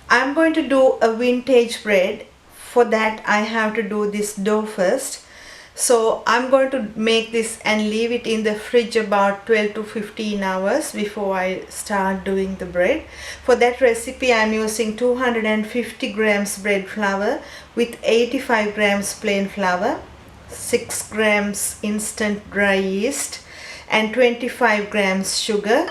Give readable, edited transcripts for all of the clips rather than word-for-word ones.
I'm going to do a vintage bread. For that I have to do this dough first. So I'm going to make this and leave it in the fridge about 12 to 15 hours before I start doing the bread. For that recipe I'm using 250 grams bread flour with 85 grams plain flour, 6 grams instant dry yeast and 25 grams sugar,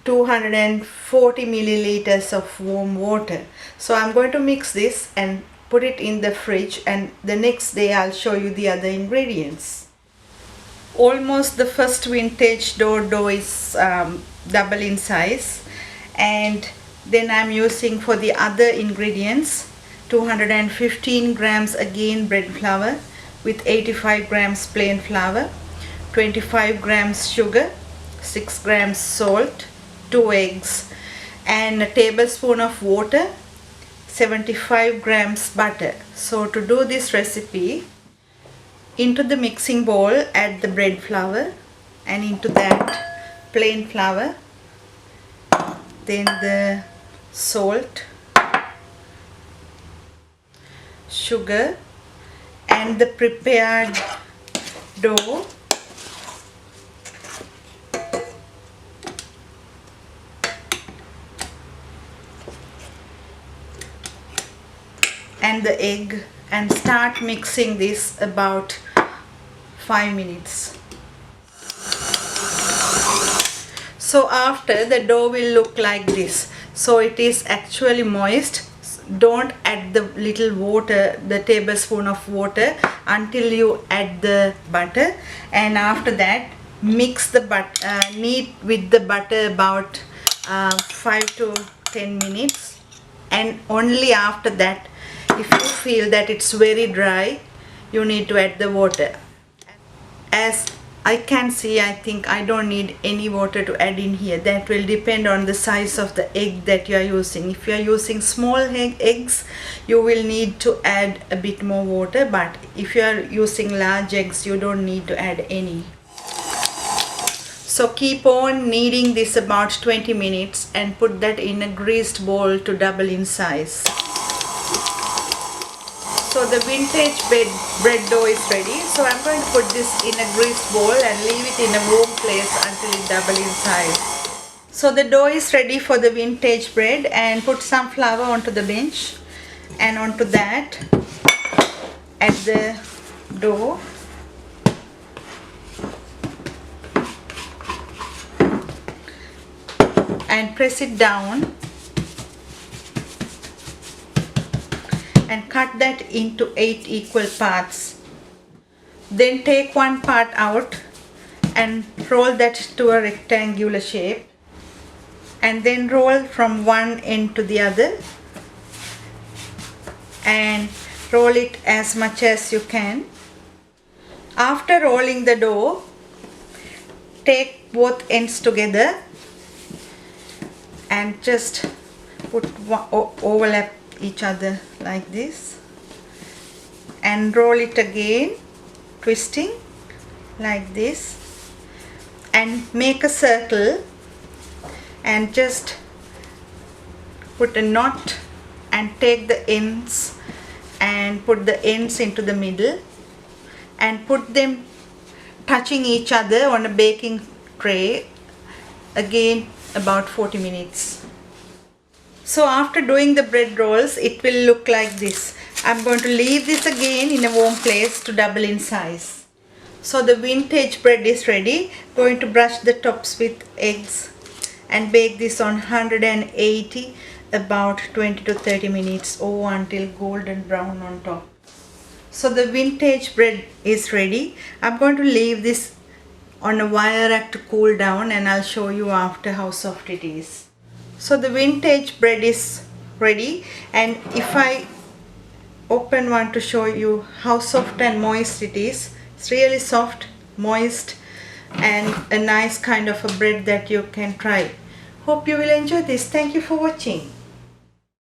240 milliliters of warm water. So I'm going to mix this and put it in the fridge, and the next day I'll show you the other ingredients. Almost the first vintage dough is double in size, and then I'm using for the other ingredients 215 grams again bread flour with 85 grams plain flour, 25 grams sugar, 6 grams salt, 2 eggs and a tablespoon of water, 75 grams butter. So to do this recipe, into the mixing bowl add the bread flour, and into that plain flour, then the salt, sugar and the prepared dough, and the egg, and start mixing this about 5 minutes. So after, the dough will look like this. So it is actually moist. Don't add the little water, the tablespoon of water, until you add the butter, and after that mix the knead with the butter about 5 to 10 minutes, and only after that, if you feel that it's very dry, you need to add the water. As I can see, I think I don't need any water to add in here. That will depend on the size of the egg that you are using. If you are using small eggs, you will need to add a bit more water, but if you are using large eggs, you don't need to add any. So keep on kneading this about 20 minutes and put that in a greased bowl to double in size. So the vintage bread dough is ready. So I'm going to put this in a greased bowl and leave it in a warm place until it doubles in size. So the dough is ready for the vintage bread, and put some flour onto the bench, and onto that add the dough. And press it down and cut that into 8 equal parts. Then take one part out and roll that to a rectangular shape, and then roll from one end to the other and roll it as much as you can. After rolling the dough, take both ends together and just overlap each other like this, and roll it again, twisting like this, and make a circle and just put a knot and take the ends and put the ends into the middle and put them touching each other on a baking tray, again about 40 minutes. So after doing the bread rolls, it will look like this. I'm going to leave this again in a warm place to double in size. So the vintage bread is ready. Going to brush the tops with eggs and bake this on 180 about 20 to 30 minutes, or until golden brown on top. So the vintage bread is ready. I'm going to leave this on a wire rack to cool down, and I'll show you after how soft it is. So the vintage bread is ready, and if I open one to show you how soft and moist it is, it's really soft, moist, and a nice kind of a bread that you can try. Hope you will enjoy this. Thank you for watching.